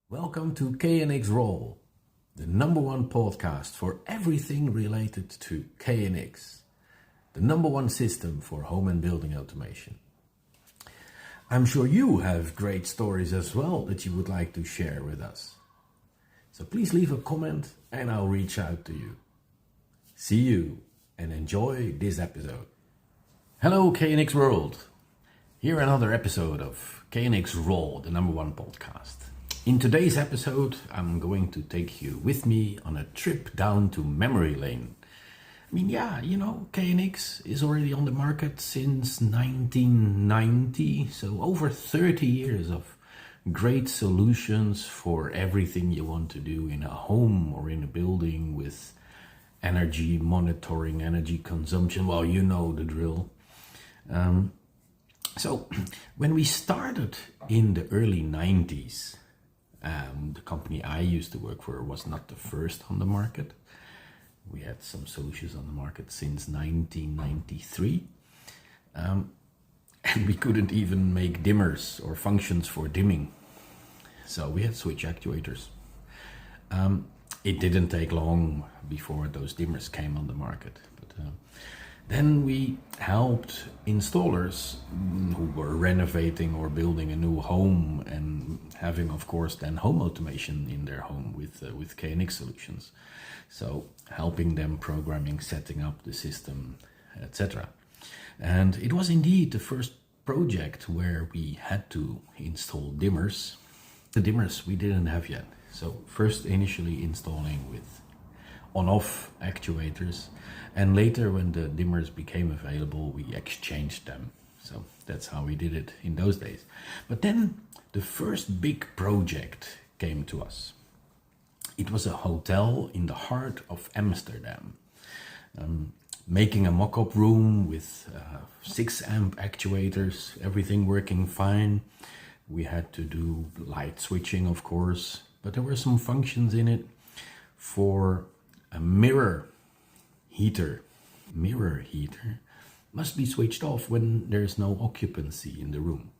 Welcome to KNX RAW, the #1 podcast for everything related to KNX, the #1 system for home and building automation. I'm sure you have great stories as well that you would like to share with us. So please leave a comment and I'll reach out to you. See you and enjoy this episode. Hello KNX World. Here another episode of KNX RAW, the #1 podcast. In today's episode, I'm going to take you with me on a trip down to memory lane. I mean, KNX is already on the market since 1990, so over 30 years of great solutions for everything you want to do in a home or in a building with energy monitoring, energy consumption. Well, you know the drill. So when we started in the early 90s, the company I used to work for was not the first on the market. We had some solutions on the market since 1993. And we couldn't even make dimmers or functions for dimming. So we had switch actuators. It didn't take long before those dimmers came on the market. But then we helped installers who were renovating or building a new home and having, of course, then home automation in their home with KNX solutions. So helping them programming, setting up the system, etc. And it was indeed the first project where we had to install dimmers. The dimmers we didn't have yet. So first initially installing with on-off actuators, and later when the dimmers became available we exchanged them. So that's how we did it in those days. But then the first big project came to us. It was a hotel in the heart of Amsterdam, making a mock-up room with 6 amp actuators, everything working fine. We had to do light switching, of course, but there were some functions in it for a mirror heater. Mirror heater must be switched off when there's no occupancy in the room.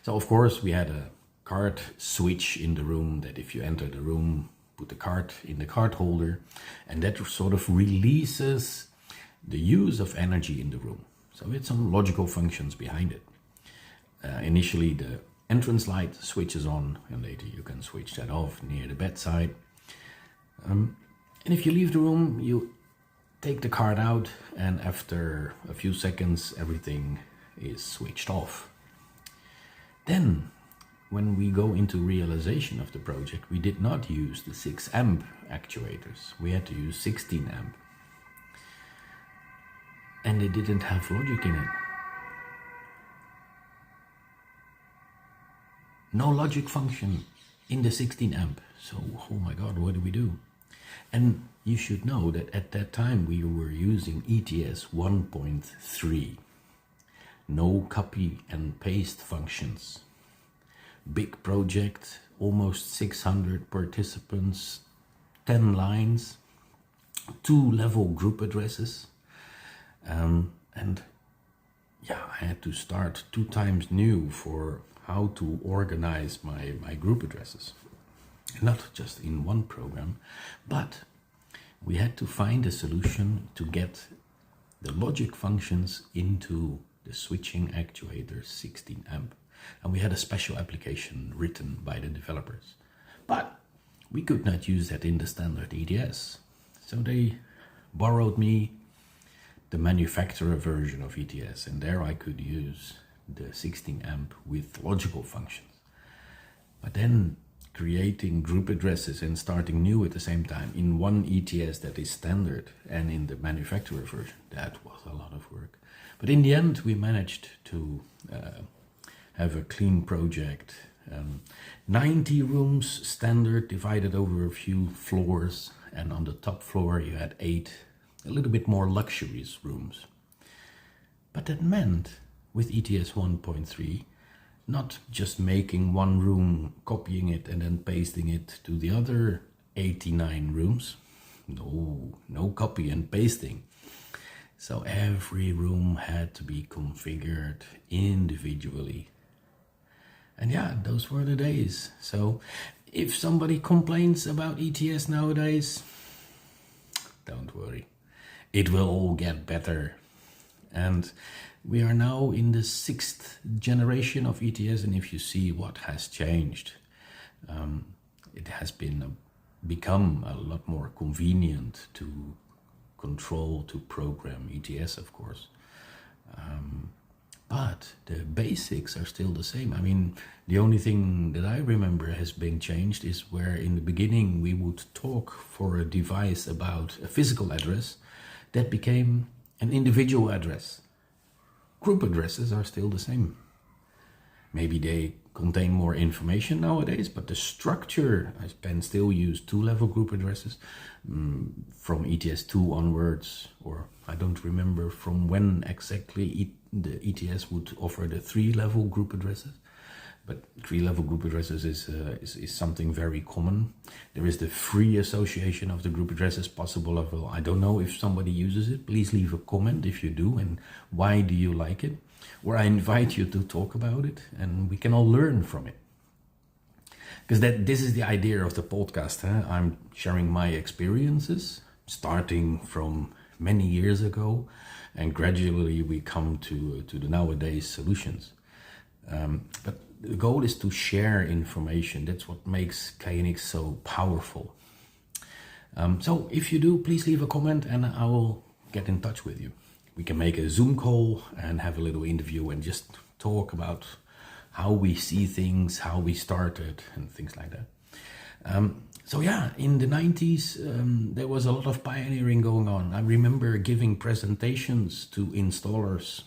So of course we had a card switch in the room that if you enter the room, put the card in the card holder, and that sort of releases the use of energy in the room. So it's some logical functions behind it. Initially the entrance light switches on, and later you can switch that off near the bedside. And if you leave the room, you take the card out, and after a few seconds everything is switched off. Then when we go into realization of the project, we did not use the 6 amp actuators. We had to use 16 amp. And they didn't have logic in it. No logic function in the 16 amp. So, oh my God, what do we do? And you should know that at that time we were using ETS 1.3. No copy and paste functions. Big project, almost 600 participants, 10 lines, 2 level group addresses. And I had to start 2 times new for how to organize my group addresses. Not just in one program, but we had to find a solution to get the logic functions into the switching actuators 16 amp. And we had a special application written by the developers. But we could not use that in the standard ETS. So they borrowed me the manufacturer version of ETS, and there I could use the 16 amp with logical functions. But then creating group addresses and starting new at the same time in one ETS that is standard and in the manufacturer version, that was a lot of work. But in the end we managed to have a clean project. 90 rooms standard divided over a few floors, and on the top floor you had 8 a little bit more luxurious rooms. But that meant with ETS 1.3 not just making one room, copying it and then pasting it to the other 89 rooms. No copy and pasting. So every room had to be configured individually. And yeah, those were the days. So if somebody complains about ETS nowadays, don't worry. It will all get better. And we are now in the 6th generation of ETS, and if you see what has changed, it has become a lot more convenient to control, to program ETS, of course. But the basics are still the same. I mean, the only thing that I remember has been changed is where in the beginning we would talk for a device about a physical address that became an individual address. Group addresses are still the same. Maybe they contain more information nowadays, but the structure, I can still use 2-level group addresses from ETS2 onwards, or I don't remember from when exactly the ETS would offer the 3-level group addresses. But 3-level group addresses is something very common. There is the free association of the group addresses possible as well. I don't know if somebody uses it. Please leave a comment if you do, and why do you like it? Or I invite you to talk about it, and we can all learn from it. Because this is the idea of the podcast. I'm sharing my experiences, starting from many years ago, and gradually we come to the nowadays solutions. But the goal is to share information. That's what makes KNX so powerful. So if you do, please leave a comment and I will get in touch with you. We can make a Zoom call and have a little interview and just talk about how we see things, how we started and things like that. So yeah, in the 90s, there was a lot of pioneering going on. I remember giving presentations to installers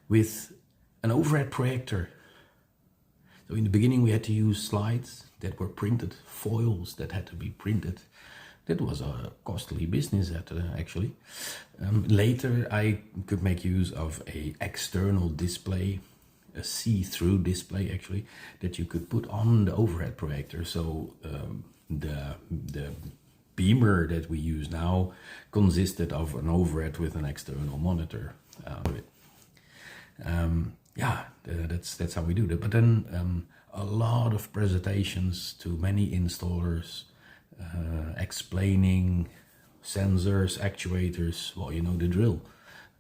with an overhead projector. So in the beginning we had to use slides that were printed, foils that had to be printed. That was a costly business actually. Later I could make use of an external display, a see-through display actually, that you could put on the overhead projector. So the beamer that we use now consisted of an overhead with an external monitor with it. Yeah, that's how we do that. But then a lot of presentations to many installers, explaining sensors, actuators. Well, you know the drill.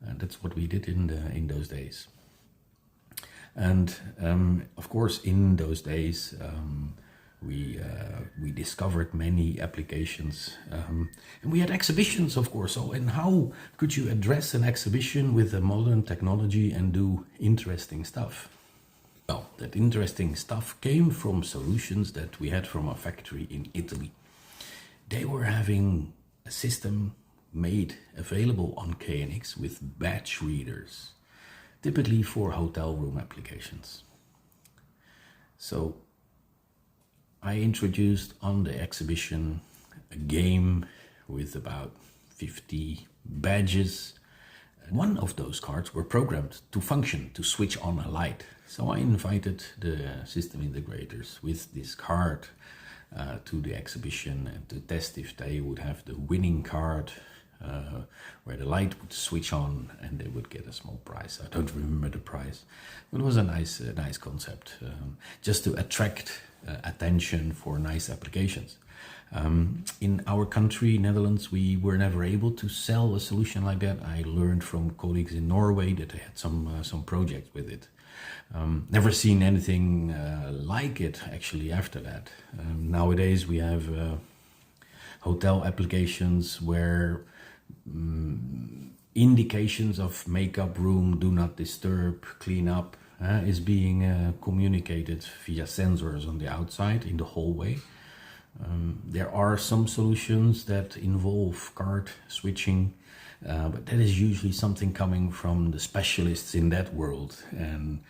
That's what we did in those days. And of course, in those days, we discovered many applications, and we had exhibitions, of course. So, and how could you address an exhibition with a modern technology and do interesting stuff? Well, that interesting stuff came from solutions that we had from a factory in Italy. They were having a system made available on KNX with batch readers, typically for hotel room applications. So I introduced on the exhibition a game with about 50 badges. One of those cards were programmed to function, to switch on a light. So I invited the system integrators with this card to the exhibition and to test if they would have the winning card where the light would switch on and they would get a small prize. I don't remember the prize, but it was a nice concept, just to attract attention for nice applications. In our country, Netherlands, we were never able to sell a solution like that. I learned from colleagues in Norway that they had some projects with it. Never seen anything like it actually after that. Nowadays we have hotel applications where indications of makeup room, do not disturb, clean up is being communicated via sensors on the outside in the hallway. There are some solutions that involve card switching, but that is usually something coming from the specialists in that world. And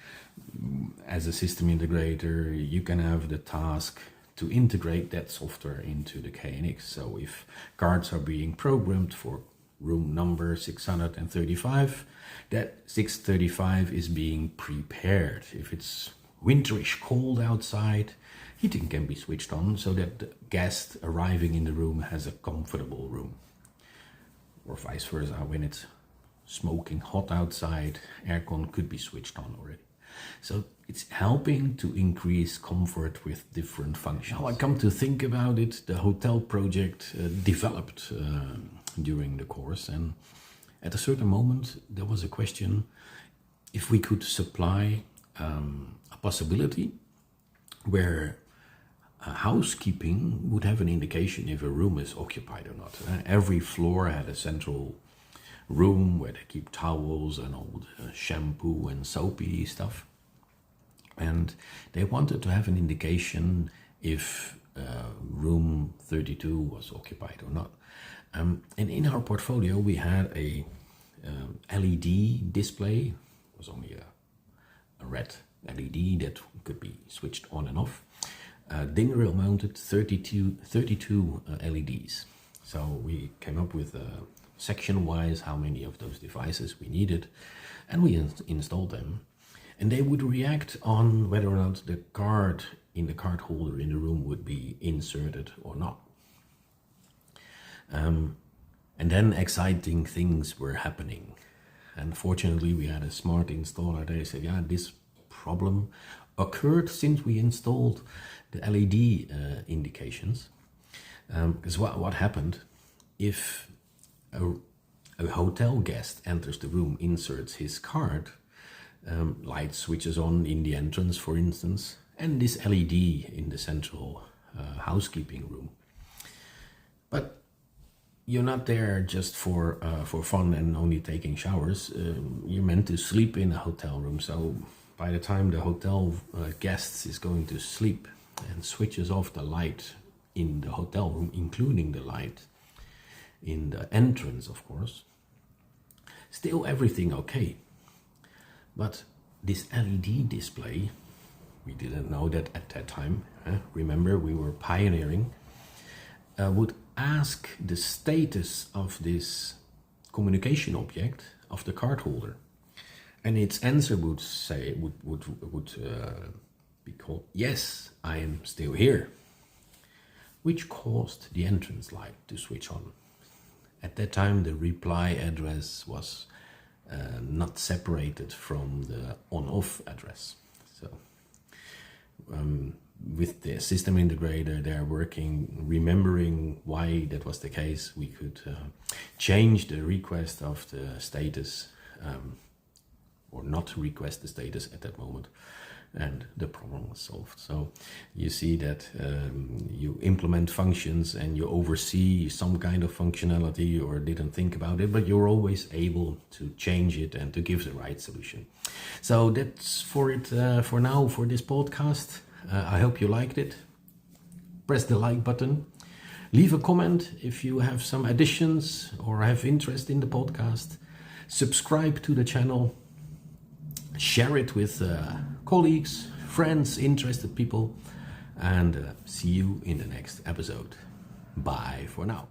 as a system integrator, you can have the task to integrate that software into the KNX. So if cards are being programmed for room number 635, that 635 is being prepared. If it's winterish cold outside, heating can be switched on so that the guest arriving in the room has a comfortable room. Or vice versa, when it's smoking hot outside, aircon could be switched on already. So it's helping to increase comfort with different functions. How I come to think about it, the hotel project developed during the course, and at a certain moment there was a question if we could supply a possibility where housekeeping would have an indication if a room is occupied or not. Every floor had a central room where they keep towels and old shampoo and soapy stuff. And they wanted to have an indication if room 32 was occupied or not. And in our portfolio we had a LED display. It was only a red LED that could be switched on and off. DIN rail mounted 32 LEDs. So we came up with section-wise how many of those devices we needed, and we installed them. And they would react on whether or not the card in the card holder in the room would be inserted or not. And then exciting things were happening. And fortunately we had a smart installer. They said, yeah, this problem occurred since we installed the LED indications. Because what happened, if a hotel guest enters the room, inserts his card, light switches on in the entrance, for instance, and this LED in the central housekeeping room. But you're not there just for fun and only taking showers. You're meant to sleep in a hotel room. So by the time the hotel guest is going to sleep and switches off the light in the hotel room, including the light in the entrance, of course, still everything okay. But this LED display, we didn't know that at that time. Remember, we were pioneering. Would ask the status of this communication object of the card holder, and its answer would say would be called yes, I am still here, which caused the entrance light to switch on. At that time the reply address was not separated from the on-off address. So with the system integrator, they're working, remembering why that was the case. We could change the request of the status or not request the status at that moment, and the problem was solved. So you see that you implement functions and you oversee some kind of functionality or didn't think about it, but you're always able to change it and to give the right solution. So that's for it for now, for this podcast. I hope you liked it. Press the like button. Leave a comment if you have some additions or have interest in the podcast. Subscribe to the channel. Share it with colleagues, friends, interested people. And see you in the next episode. Bye for now.